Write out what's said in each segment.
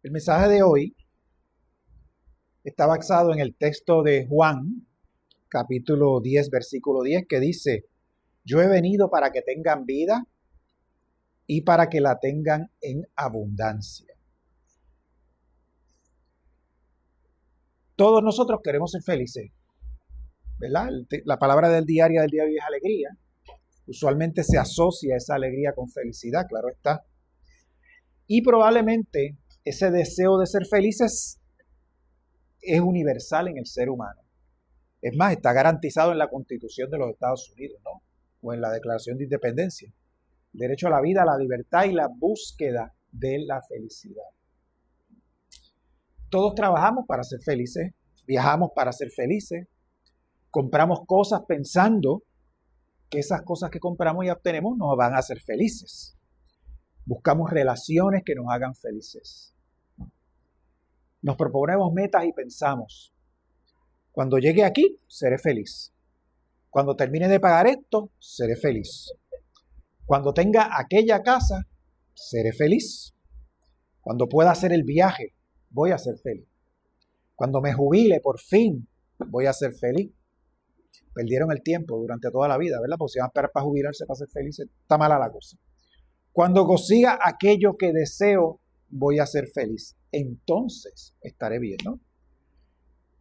El mensaje de hoy está basado en el texto de Juan, capítulo 10, versículo 10, que dice: yo he venido para que tengan vida y para que la tengan en abundancia. Todos nosotros queremos ser felices, ¿verdad? La palabra del día de hoy es alegría. Usualmente se asocia esa alegría con felicidad, claro está. Y probablemente ese deseo de ser felices es universal en el ser humano. Es más, está garantizado en la Constitución de los Estados Unidos, ¿no? O en la Declaración de Independencia. El derecho a la vida, a la libertad y la búsqueda de la felicidad. Todos trabajamos para ser felices, viajamos para ser felices, compramos cosas pensando que esas cosas que compramos y obtenemos nos van a hacer felices. Buscamos relaciones que nos hagan felices. Nos proponemos metas y pensamos: cuando llegue aquí, seré feliz. Cuando termine de pagar esto, seré feliz. Cuando tenga aquella casa, seré feliz. Cuando pueda hacer el viaje, voy a ser feliz. Cuando me jubile, por fin, voy a ser feliz. Perdieron el tiempo durante toda la vida, ¿verdad? Porque si van a esperar para jubilarse, para ser felices, está mala la cosa. Cuando consiga aquello que deseo, voy a ser feliz. Entonces estaré bien, ¿no?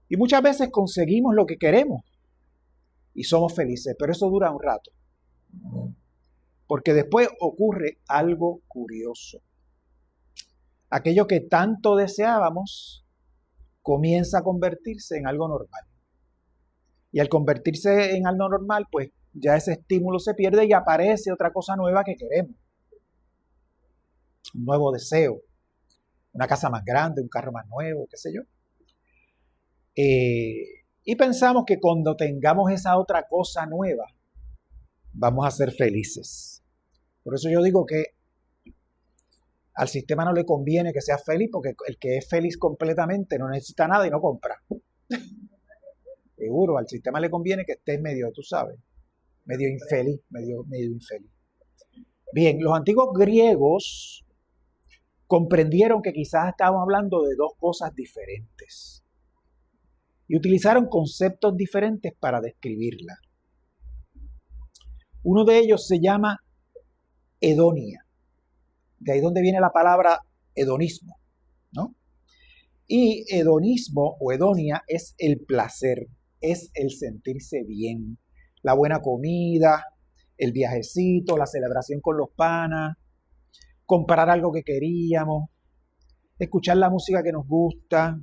Y muchas veces conseguimos lo que queremos y somos felices, pero eso dura un rato. Porque después ocurre algo curioso. Aquello que tanto deseábamos comienza a convertirse en algo normal. Y al convertirse en algo normal, pues ya ese estímulo se pierde y aparece otra cosa nueva que queremos. Un nuevo deseo, una casa más grande, un carro más nuevo, qué sé yo. Y pensamos que cuando tengamos esa otra cosa nueva, vamos a ser felices. Por eso yo digo que al sistema no le conviene que seas feliz, porque el que es feliz completamente no necesita nada y no compra. Seguro, al sistema le conviene que estés medio, tú sabes, medio infeliz, medio infeliz. Bien, los antiguos griegos comprendieron que quizás estábamos hablando de dos cosas diferentes y utilizaron conceptos diferentes para describirla. Uno de ellos se llama hedonia, de ahí donde viene la palabra hedonismo, ¿no? Y hedonismo o hedonia es el placer, es el sentirse bien, la buena comida, el viajecito, la celebración con los panas, comprar algo que queríamos, escuchar la música que nos gusta,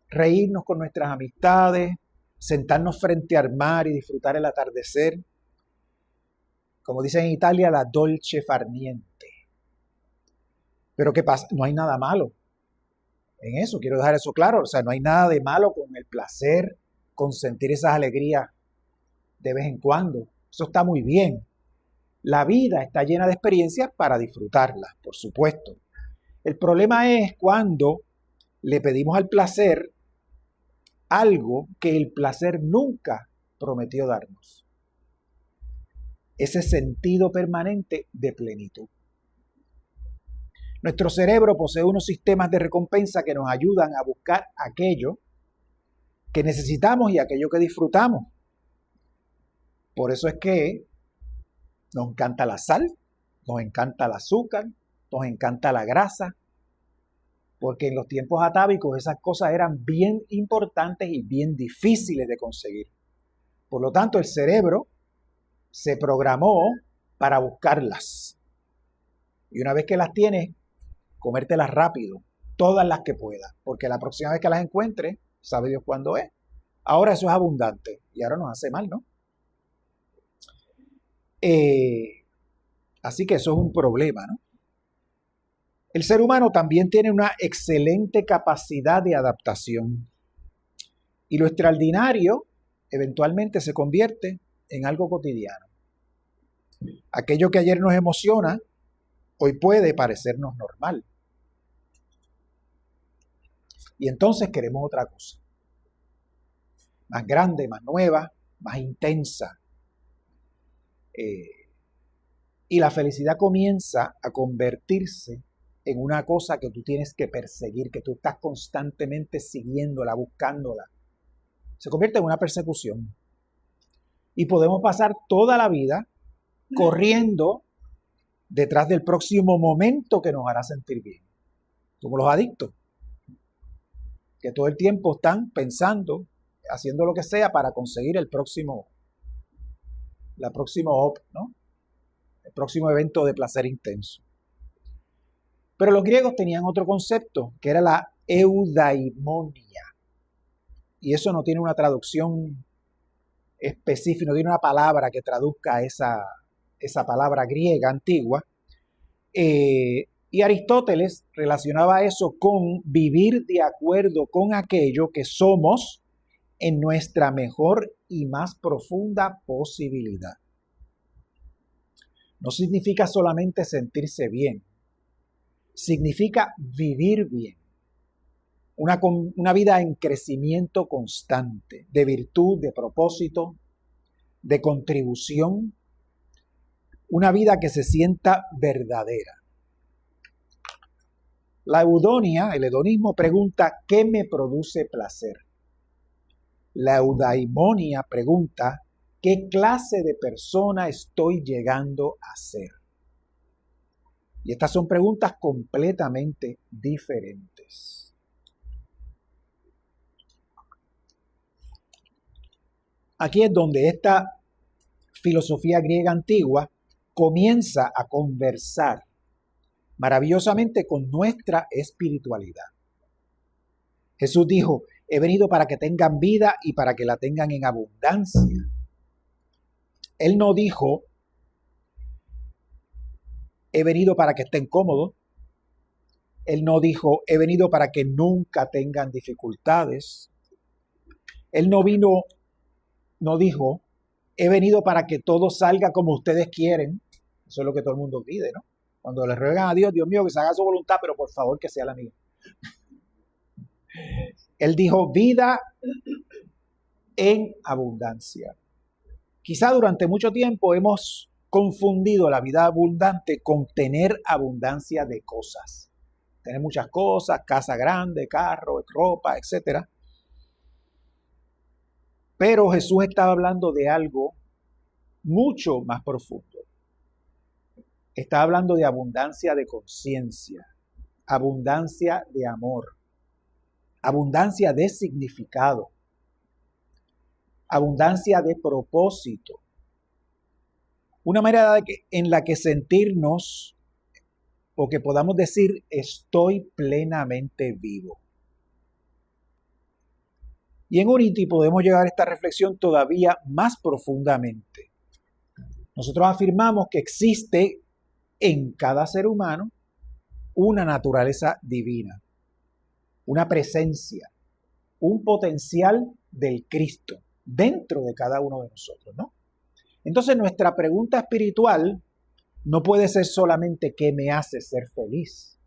reírnos con nuestras amistades, sentarnos frente al mar y disfrutar el atardecer. Como dicen en Italia, la dolce far niente. Pero ¿qué pasa? No hay nada malo en eso, quiero dejar eso claro. O sea, no hay nada de malo con el placer, con sentir esas alegrías de vez en cuando. Eso está muy bien. La vida está llena de experiencias para disfrutarlas, por supuesto. El problema es cuando le pedimos al placer algo que el placer nunca prometió darnos. Ese sentido permanente de plenitud. Nuestro cerebro posee unos sistemas de recompensa que nos ayudan a buscar aquello que necesitamos y aquello que disfrutamos. Por eso es que nos encanta la sal, nos encanta el azúcar, nos encanta la grasa, porque en los tiempos atávicos esas cosas eran bien importantes y bien difíciles de conseguir. Por lo tanto, el cerebro se programó para buscarlas. Y una vez que las tienes, comértelas rápido, todas las que puedas, porque la próxima vez que las encuentres, sabe Dios cuándo es. Ahora eso es abundante y ahora nos hace mal, ¿no? Así que eso es un problema, ¿no? El ser humano también tiene una excelente capacidad de adaptación y lo extraordinario eventualmente se convierte en algo cotidiano. Aquello que ayer nos emociona, hoy puede parecernos normal. Y entonces queremos otra cosa. Más grande, más nueva, más intensa. Y la felicidad comienza a convertirse en una cosa que tú tienes que perseguir, que tú estás constantemente siguiéndola, buscándola. Se convierte en una persecución. Y podemos pasar toda la vida corriendo detrás del próximo momento que nos hará sentir bien. Como los adictos, que todo el tiempo están pensando, haciendo lo que sea para conseguir la próxima op, ¿no? El próximo evento de placer intenso. Pero los griegos tenían otro concepto, que era la eudaimonia. Y eso no tiene una traducción específica, no tiene una palabra que traduzca esa palabra griega antigua. Y Aristóteles relacionaba eso con vivir de acuerdo con aquello que somos en nuestra mejor y más profunda posibilidad. No significa solamente sentirse bien, significa vivir bien. Una vida en crecimiento constante, de virtud, de propósito, de contribución, una vida que se sienta verdadera. La eudonia, el hedonismo, pregunta ¿qué me produce placer? La eudaimonia pregunta ¿qué clase de persona estoy llegando a ser? Y estas son preguntas completamente diferentes. Aquí es donde esta filosofía griega antigua comienza a conversar maravillosamente con nuestra espiritualidad. Jesús dijo, he venido para que tengan vida y para que la tengan en abundancia. Él no dijo, he venido para que estén cómodos. Él no dijo, he venido para que nunca tengan dificultades. Él no dijo, he venido para que todo salga como ustedes quieren. Eso es lo que todo el mundo pide, ¿no? Cuando le ruegan a Dios, Dios mío, que se haga su voluntad, pero por favor que sea la mía. Él dijo, vida en abundancia. Quizá durante mucho tiempo hemos confundido la vida abundante con tener abundancia de cosas. Tener muchas cosas, casa grande, carro, ropa, etc. Pero Jesús estaba hablando de algo mucho más profundo. Está hablando de abundancia de conciencia, abundancia de amor, abundancia de significado, abundancia de propósito. Una manera en la que sentirnos o que podamos decir estoy plenamente vivo. Y en Unity podemos llegar a esta reflexión todavía más profundamente. Nosotros afirmamos que existe en cada ser humano una naturaleza divina, una presencia, un potencial del Cristo dentro de cada uno de nosotros, ¿no? Entonces nuestra pregunta espiritual no puede ser solamente ¿qué me hace ser feliz?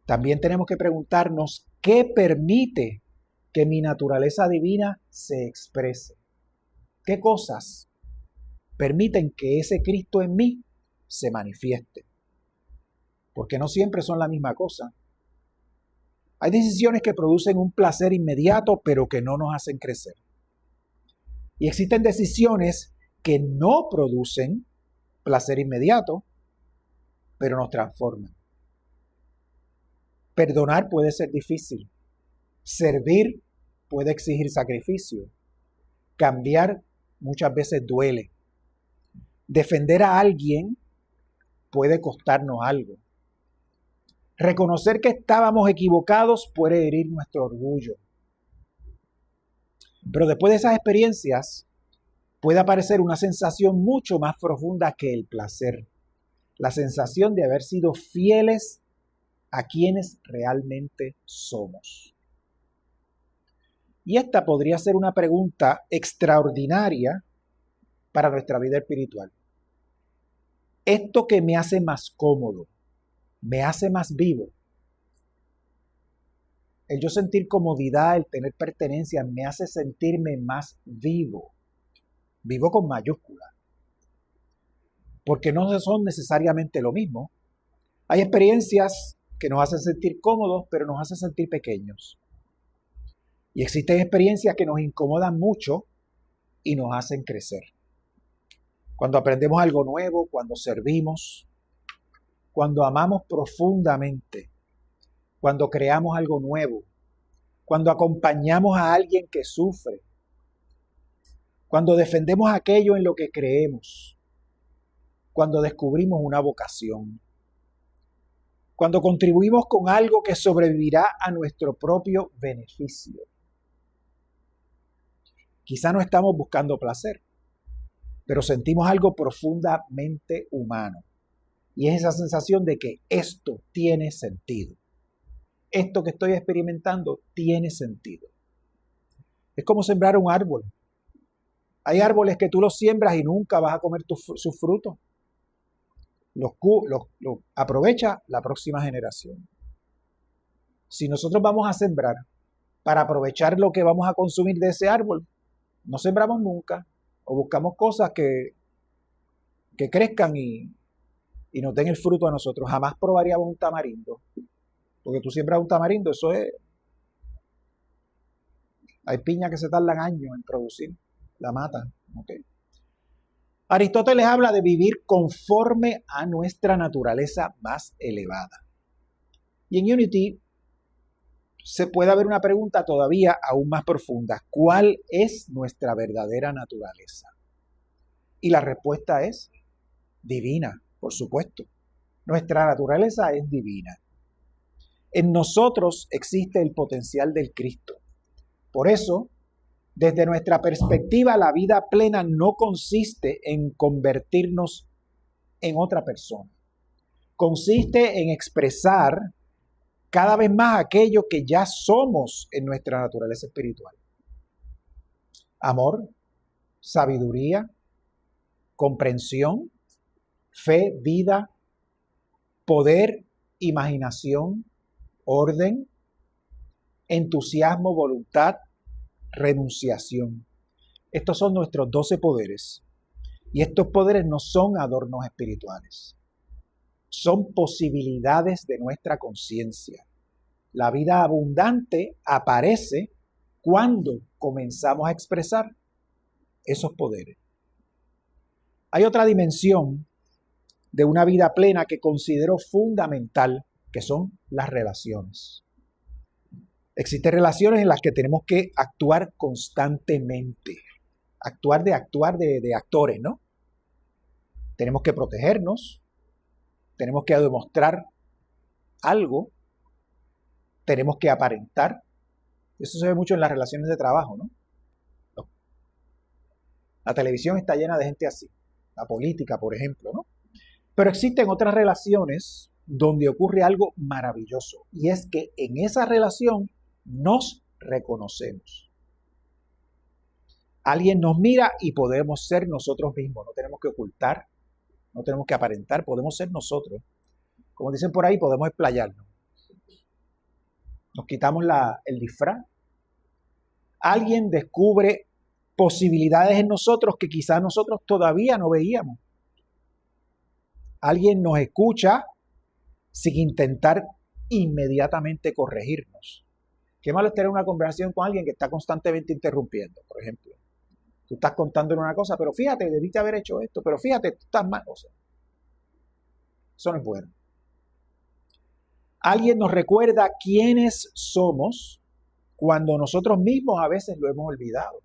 También tenemos que preguntarnos ¿qué permite que mi naturaleza divina se exprese? ¿Qué cosas permiten que ese Cristo en mí se manifieste? Porque no siempre son la misma cosa. Hay decisiones que producen un placer inmediato, pero que no nos hacen crecer. Y existen decisiones que no producen placer inmediato, pero nos transforman. Perdonar puede ser difícil. Servir puede exigir sacrificio. Cambiar muchas veces duele. Defender a alguien puede costarnos algo. Reconocer que estábamos equivocados puede herir nuestro orgullo. Pero después de esas experiencias puede aparecer una sensación mucho más profunda que el placer. La sensación de haber sido fieles a quienes realmente somos. Y esta podría ser una pregunta extraordinaria para nuestra vida espiritual. ¿Esto que me hace más cómodo, me hace más vivo? El yo sentir comodidad, el tener pertenencia, me hace sentirme más vivo. Vivo con mayúscula. Porque no son necesariamente lo mismo. Hay experiencias que nos hacen sentir cómodos, pero nos hacen sentir pequeños. Y existen experiencias que nos incomodan mucho y nos hacen crecer. Cuando aprendemos algo nuevo, cuando servimos, cuando amamos profundamente, cuando creamos algo nuevo, cuando acompañamos a alguien que sufre, cuando defendemos aquello en lo que creemos, cuando descubrimos una vocación, cuando contribuimos con algo que sobrevivirá a nuestro propio beneficio. Quizá no estamos buscando placer, pero sentimos algo profundamente humano. Y es esa sensación de que esto tiene sentido. Esto que estoy experimentando tiene sentido. Es como sembrar un árbol. Hay árboles que tú los siembras y nunca vas a comer sus frutos. Los aprovecha la próxima generación. Si nosotros vamos a sembrar para aprovechar lo que vamos a consumir de ese árbol, no sembramos nunca o buscamos cosas que crezcan y nos den el fruto a nosotros. Jamás probaríamos un tamarindo. Porque tú siembras un tamarindo, eso es... Hay piñas que se tardan años en producir, la matan. ¿Okay? Aristóteles habla de vivir conforme a nuestra naturaleza más elevada. Y en Unity se puede haber una pregunta todavía aún más profunda. ¿Cuál es nuestra verdadera naturaleza? Y la respuesta es divina, por supuesto. Nuestra naturaleza es divina. En nosotros existe el potencial del Cristo. Por eso, desde nuestra perspectiva, la vida plena no consiste en convertirnos en otra persona. Consiste en expresar cada vez más aquello que ya somos en nuestra naturaleza espiritual. Amor, sabiduría, comprensión, fe, vida, poder, imaginación, orden, entusiasmo, voluntad, renunciación. Estos son nuestros 12 poderes. Y estos poderes no son adornos espirituales. Son posibilidades de nuestra conciencia. La vida abundante aparece cuando comenzamos a expresar esos poderes. Hay otra dimensión de una vida plena que considero fundamental, que son las relaciones. Existen relaciones en las que tenemos que actuar constantemente. Actuar de actores, ¿no? Tenemos que protegernos, tenemos que demostrar algo, tenemos que aparentar. Eso se ve mucho en las relaciones de trabajo, ¿no? La televisión está llena de gente así. La política, por ejemplo, ¿no? Pero existen otras relaciones donde ocurre algo maravilloso. Y es que en esa relación nos reconocemos. Alguien nos mira y podemos ser nosotros mismos. No tenemos que ocultar, no tenemos que aparentar, podemos ser nosotros. Como dicen por ahí, podemos explayarnos. Nos quitamos el disfraz. Alguien descubre posibilidades en nosotros que quizás nosotros todavía no veíamos. Alguien nos escucha sin intentar inmediatamente corregirnos. Qué malo es tener una conversación con alguien que está constantemente interrumpiendo, por ejemplo. Tú estás contándole una cosa, pero fíjate, debiste haber hecho esto, pero fíjate, tú estás mal. O sea, eso no es bueno. Alguien nos recuerda quiénes somos cuando nosotros mismos a veces lo hemos olvidado.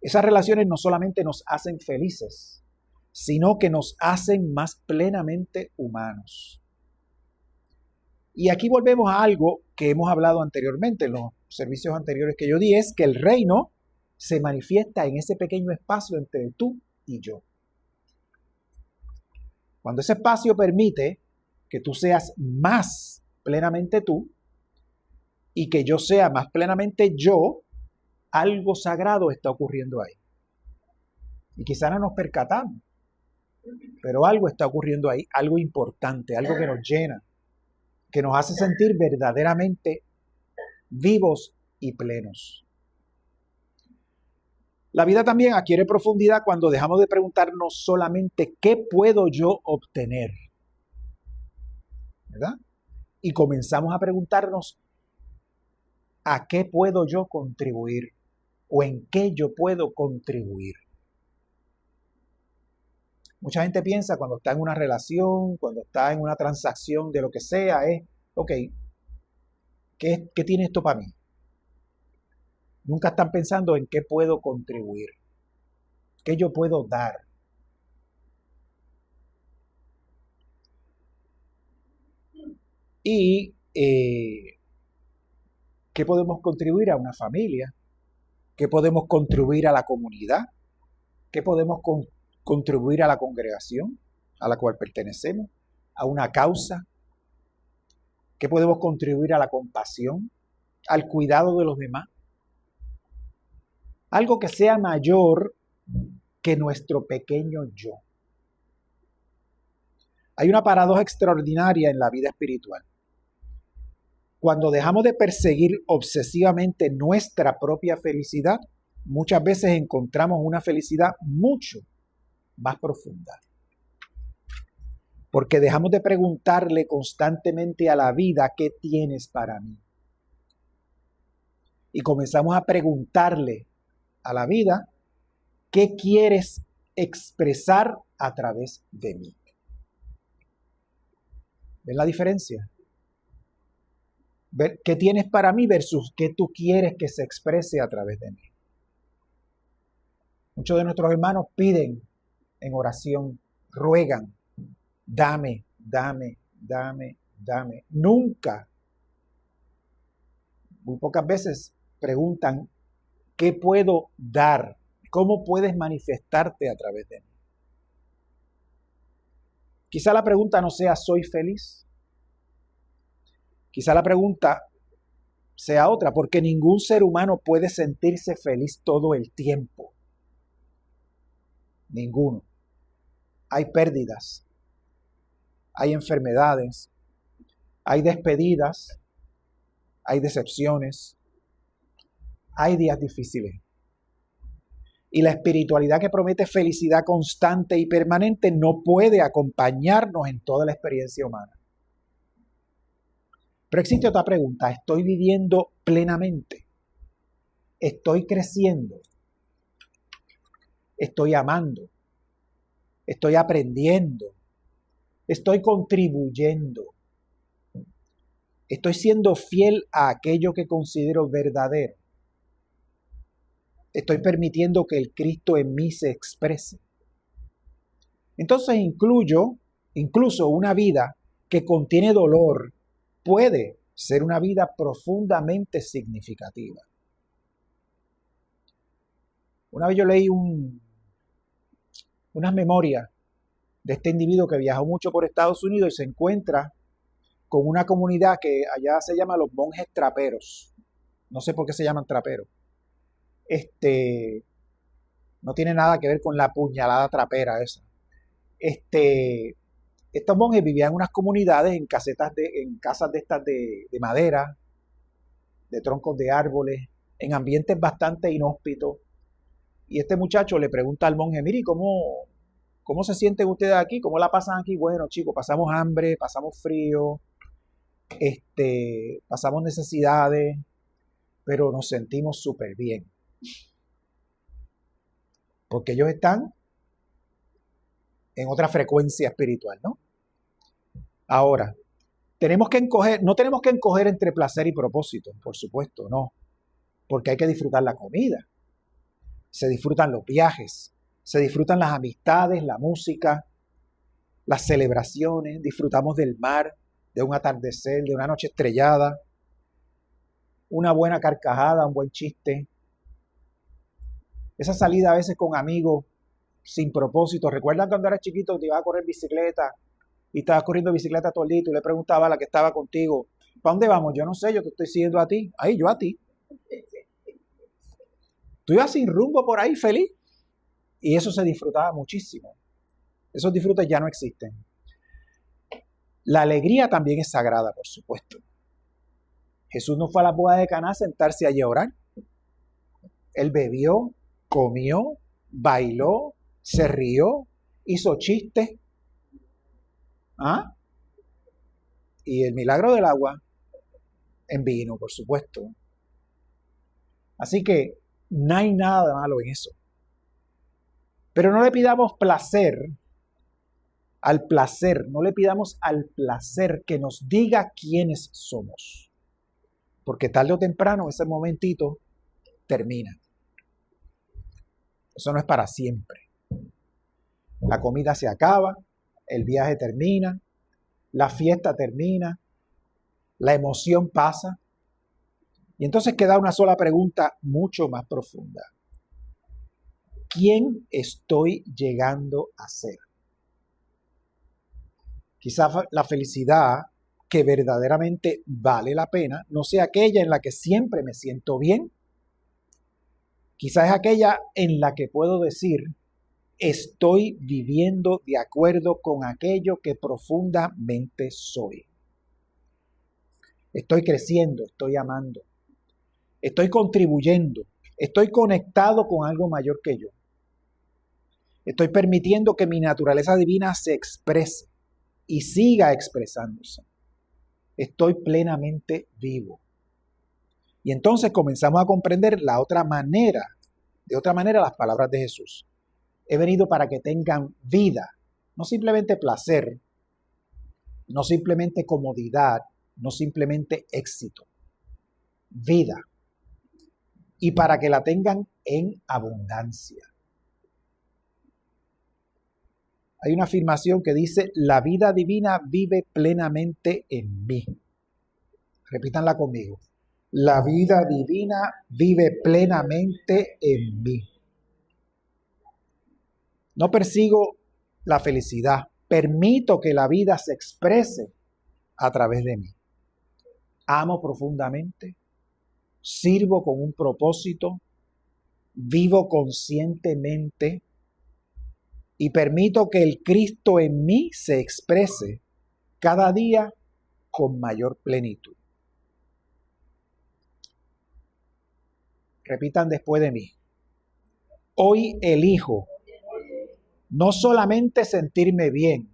Esas relaciones no solamente nos hacen felices, sino que nos hacen más plenamente humanos. Y aquí volvemos a algo que hemos hablado anteriormente en los servicios anteriores que yo di, es que el reino se manifiesta en ese pequeño espacio entre tú y yo. Cuando ese espacio permite que tú seas más plenamente tú y que yo sea más plenamente yo, algo sagrado está ocurriendo ahí. Y quizá no nos percatamos, pero algo está ocurriendo ahí, algo importante, algo que nos llena, que nos hace sentir verdaderamente vivos y plenos. La vida también adquiere profundidad cuando dejamos de preguntarnos solamente qué puedo yo obtener, ¿verdad? Y comenzamos a preguntarnos, ¿a qué puedo yo contribuir? ¿O en qué yo puedo contribuir? Mucha gente piensa cuando está en una relación, cuando está en una transacción de lo que sea, es, ok, ¿qué tiene esto para mí? Nunca están pensando en qué puedo contribuir, qué yo puedo dar. Y qué podemos contribuir a una familia, qué podemos contribuir a la comunidad, qué podemos contribuir a la congregación a la cual pertenecemos, a una causa, qué podemos contribuir a la compasión, al cuidado de los demás. Algo que sea mayor que nuestro pequeño yo. Hay una paradoja extraordinaria en la vida espiritual. Cuando dejamos de perseguir obsesivamente nuestra propia felicidad, muchas veces encontramos una felicidad mucho más profunda. Porque dejamos de preguntarle constantemente a la vida, ¿qué tienes para mí? Y comenzamos a preguntarle a la vida, ¿qué quieres expresar a través de mí? ¿Ven la diferencia? Ver qué tienes para mí versus qué tú quieres que se exprese a través de mí. Muchos de nuestros hermanos piden en oración, ruegan, dame, dame, dame, dame. Nunca, muy pocas veces preguntan, ¿qué puedo dar? ¿Cómo puedes manifestarte a través de mí? Quizá la pregunta no sea, ¿soy feliz? Quizá la pregunta sea otra, porque ningún ser humano puede sentirse feliz todo el tiempo. Ninguno. Hay pérdidas, hay enfermedades, hay despedidas, hay decepciones, hay días difíciles. Y la espiritualidad que promete felicidad constante y permanente no puede acompañarnos en toda la experiencia humana. Pero existe otra pregunta, ¿estoy viviendo plenamente? ¿Estoy creciendo? ¿Estoy amando? ¿Estoy aprendiendo? ¿Estoy contribuyendo? ¿Estoy siendo fiel a aquello que considero verdadero? ¿Estoy permitiendo que el Cristo en mí se exprese? Entonces incluso una vida que contiene dolor puede ser una vida profundamente significativa. Una vez yo leí unas memorias de este individuo que viajó mucho por Estados Unidos y se encuentra con una comunidad que allá se llama los monjes traperos. No sé por qué se llaman traperos. No tiene nada que ver con la puñalada trapera esa. Estos monjes vivían en unas comunidades en casas de estas de madera, de troncos de árboles, en ambientes bastante inhóspitos. Y este muchacho le pregunta al monje, mire, ¿cómo se sienten ustedes aquí? ¿Cómo la pasan aquí? Bueno, chicos, pasamos hambre, pasamos frío, pasamos necesidades, pero nos sentimos súper bien. Porque ellos están en otra frecuencia espiritual, ¿no? Ahora, no tenemos que encoger entre placer y propósito, por supuesto, no. Porque hay que disfrutar la comida, se disfrutan los viajes, se disfrutan las amistades, la música, las celebraciones, disfrutamos del mar, de un atardecer, de una noche estrellada, una buena carcajada, un buen chiste. Esa salida a veces con amigos sin propósito. ¿Recuerdan cuando eras chiquito te ibas a correr bicicleta y estabas corriendo bicicleta todo el día y tú le preguntabas a la que estaba contigo, ¿para dónde vamos? Yo no sé, yo te estoy siguiendo a ti. Ay, yo a ti. Tú ibas sin rumbo por ahí feliz. Y eso se disfrutaba muchísimo. Esos disfrutes ya no existen. La alegría también es sagrada, por supuesto. Jesús no fue a la boda de Caná a sentarse allí a orar. Él bebió, comió, bailó, se rió, hizo chistes. ¿Ah? y el milagro del agua en vino, por supuesto. Así que no hay nada malo en eso. Pero no le pidamos placer al placer, no le pidamos al placer que nos diga quiénes somos. Porque tarde o temprano ese momentito termina. Eso no es para siempre. La comida se acaba, el viaje termina, la fiesta termina, la emoción pasa. Y entonces queda una sola pregunta mucho más profunda. ¿Quién estoy llegando a ser? Quizás la felicidad que verdaderamente vale la pena no sea aquella en la que siempre me siento bien. Quizás es aquella en la que puedo decir, estoy viviendo de acuerdo con aquello que profundamente soy. Estoy creciendo, estoy amando, estoy contribuyendo, estoy conectado con algo mayor que yo. Estoy permitiendo que mi naturaleza divina se exprese y siga expresándose. Estoy plenamente vivo. Y entonces comenzamos a comprender de otra manera las palabras de Jesús. He venido para que tengan vida, no simplemente placer, no simplemente comodidad, no simplemente éxito. Vida. Y para que la tengan en abundancia. Hay una afirmación que dice, la vida divina vive plenamente en mí. Repítanla conmigo. La vida divina vive plenamente en mí. No persigo la felicidad, permito que la vida se exprese a través de mí. Amo profundamente, sirvo con un propósito, vivo conscientemente y permito que el Cristo en mí se exprese cada día con mayor plenitud. Repitan después de mí. Hoy elijo no solamente sentirme bien,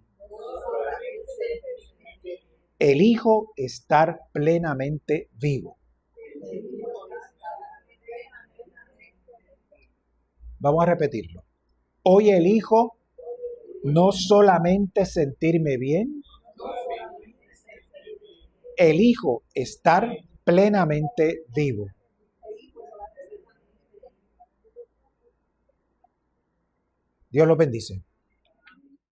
elijo estar plenamente vivo. Vamos a repetirlo. Hoy elijo no solamente sentirme bien, elijo estar plenamente vivo. Dios los bendice.